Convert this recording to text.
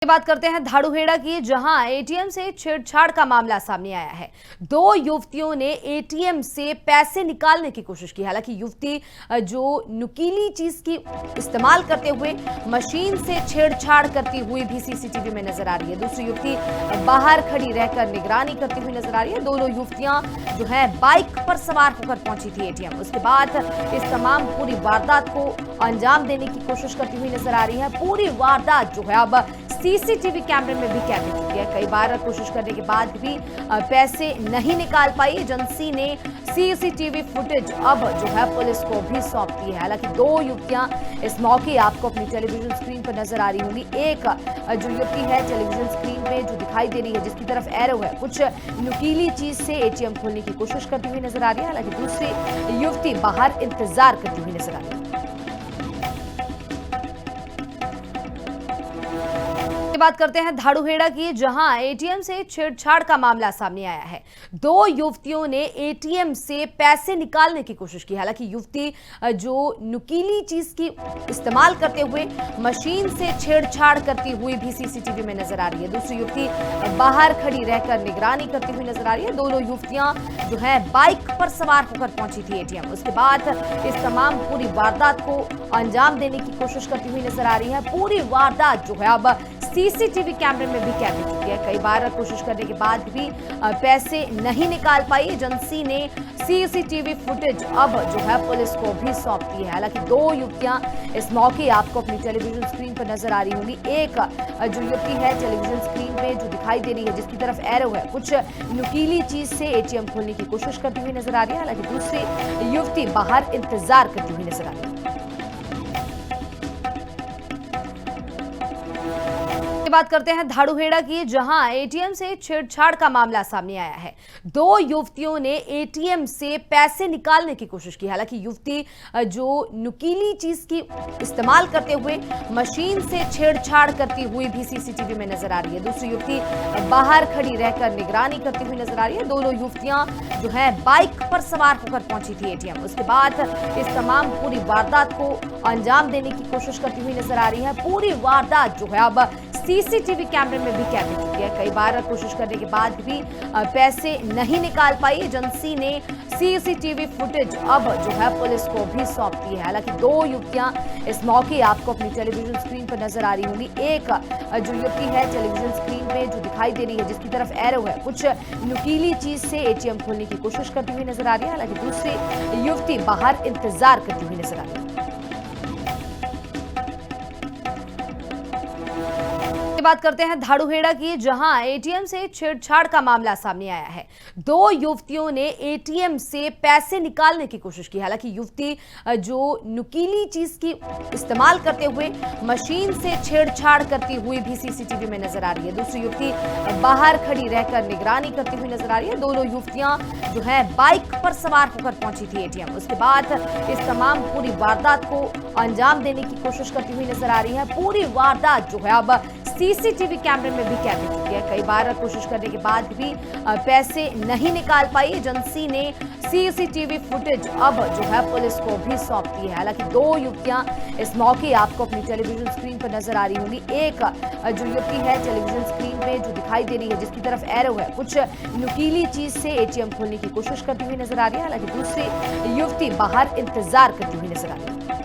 बात करते हैं धाड़ूहेड़ा की, जहां एटीएम से छेड़छाड़ का मामला सामने आया है। दो युवतियों ने एटीएम से पैसे निकालने की कोशिश की। हालांकि युवती जो नुकीली चीज की इस्तेमाल करते हुए मशीन से छेड़छाड़ करती हुई भी सीसीटीवी में नजर आ रही है। दूसरी युवती बाहर खड़ी रहकर निगरानी करती हुई नजर आ रही है। दोनों युवतियां जो है बाइक पर सवार होकर पहुंची थी एटीएम। उसके बाद इस तमाम पूरी वारदात को अंजाम देने की कोशिश करती हुई नजर आ रही है। पूरी वारदात जो है अब सीसीटीवी कैमरे में भी कैद हो चुकी है। कई बार कोशिश करने के बाद भी पैसे नहीं निकाल पाई एजेंसी ने। सीसीटीवी फुटेज अब जो है पुलिस को भी सौंप दी है। हालांकि दो युवतियां इस मौके आपको अपनी टेलीविजन स्क्रीन पर नजर आ रही होंगी। एक जो युवती है टेलीविजन स्क्रीन पे जो दिखाई दे रही है, जिसकी तरफ एरो है, कुछ नुकीली चीज से एटीएम खोलने की कोशिश करती हुई नजर आ रही है। हालांकि दूसरी युवती बाहर इंतजार करती हुई नजर आ रही है। बात करते हैं धाड़ूहेड़ा की, जहां एटीएम से छेड़छाड़ का मामला सामने आया है। दो युवतियों ने एटीएम से पैसे निकालने की कोशिश की। हालांकि युवती जो नुकीली चीज की इस्तेमाल करते हुए मशीन से छेड़छाड़ करती हुई भी सीसीटीवी में नजर आ रही है। दूसरी युवती बाहर खड़ी रहकर निगरानी करती हुई नजर आ रही है। दोनों युवतियां जो है बाइक पर सवार होकर पहुंची थी एटीएम। उसके बाद इस तमाम पूरी वारदात को अंजाम देने की कोशिश करती हुई नजर आ रही है। पूरी वारदात जो है अब सीसीटीवी कैमरे में भी कैद हो चुकी है। कई बार कोशिश करने के बाद भी पैसे नहीं निकाल पाई एजेंसी ने। सीसीटीवी फुटेज अब जो है पुलिस को भी सौंप दी है। हालांकि दो युवतियां इस मौके आपको अपनी टेलीविजन स्क्रीन पर नजर आ रही होंगी। एक जो युवती है टेलीविजन स्क्रीन पे जो दिखाई दे रही है, जिसकी तरफ एरो है, कुछ नुकीली चीज से एटीएम खोलने की कोशिश करती हुई नजर आ रही है। हालांकि दूसरी युवती बाहर इंतजार करती हुई नजर आ रही है। बात करते हैं धाड़ूहेड़ा की, जहां एटीएम से छेड़छाड़ का मामला सामने आया है। दो युवतियों ने एटीएम से पैसे निकालने की कोशिश की। हालांकि युवती जो नुकीली चीज की इस्तेमाल करते हुए मशीन से छेड़छाड़ करती हुई भी सीसीटीवी में नजर आ रही है। दूसरी युवती बाहर खड़ी रहकर निगरानी करती हुई नजर आ रही है। दोनों युवतियां जो है बाइक पर सवार होकर पहुंची थी एटीएम। उसके बाद इस तमाम पूरी वारदात को अंजाम देने की कोशिश करती हुई नजर आ रही है। पूरी वारदात जो है अब सीसीटीवी कैमरे में भी कैद हो चुकी है। कई बार कोशिश करने के बाद भी पैसे नहीं निकाल पाई एजेंसी ने। सीसीटीवी फुटेज अब जो है पुलिस को भी सौंप दी है। हालांकि दो युवतियां इस मौके आपको अपनी टेलीविजन स्क्रीन पर नजर आ रही होंगी। एक जो युवती है टेलीविजन स्क्रीन पे जो दिखाई दे रही है, जिसकी तरफ एरो है, कुछ नुकीली चीज से एटीएम खोलने की कोशिश करती हुई नजर आ रही है। हालांकि दूसरी युवती बाहर इंतजार करती हुई नजर आ रही है। बात करते हैं धाड़ूहेड़ा की, जहां एटीएम से छेड़छाड़ का मामला सामने आया है। दो युवतियों ने एटीएम से पैसे निकालने की कोशिश की। हालांकि युवती जो नुकीली चीज की इस्तेमाल करते हुए मशीन से छेड़छाड़ करती हुई भी सीसीटीवी में नजर आ रही है। दूसरी युवती बाहर खड़ी रहकर निगरानी करती हुई नजर आ रही है। दोनों युवतियां जो है बाइक पर सवार होकर पहुंची थी एटीएम। उसके बाद इस तमाम पूरी वारदात को अंजाम देने की कोशिश करती हुई नजर आ रही है। पूरी वारदात जो है अब सीसीटीवी कैमरे में भी कैद हो चुकी है। कई बार कोशिश करने के बाद भी पैसे नहीं निकाल पाई एजेंसी ने। सीसीटीवी फुटेज अब जो है पुलिस को भी सौंप दी है। हालांकि दो युवतियां इस मौके आपको अपनी टेलीविजन स्क्रीन पर नजर आ रही होंगी। एक जो युवती है टेलीविजन स्क्रीन पे जो दिखाई दे रही है, जिसकी तरफ एरो है, कुछ नुकीली चीज से एटीएम खोलने की कोशिश करती हुई नजर आ रही है। हालांकि दूसरी युवती बाहर इंतजार करती हुई नजर आ रही है।